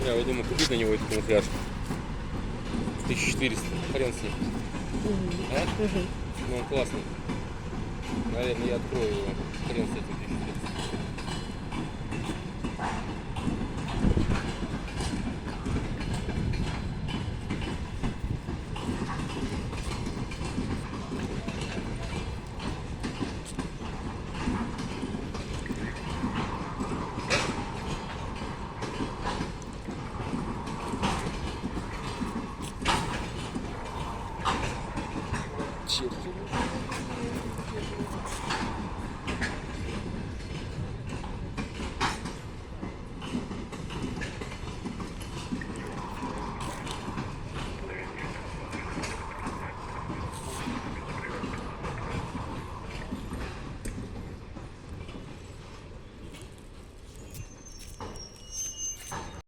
Я думаю, купить на него этот камуфляж. 1400. Хрен с ним. А? Ну он классный. Наверное, я открою его. Хрен с этим 1400. Черт.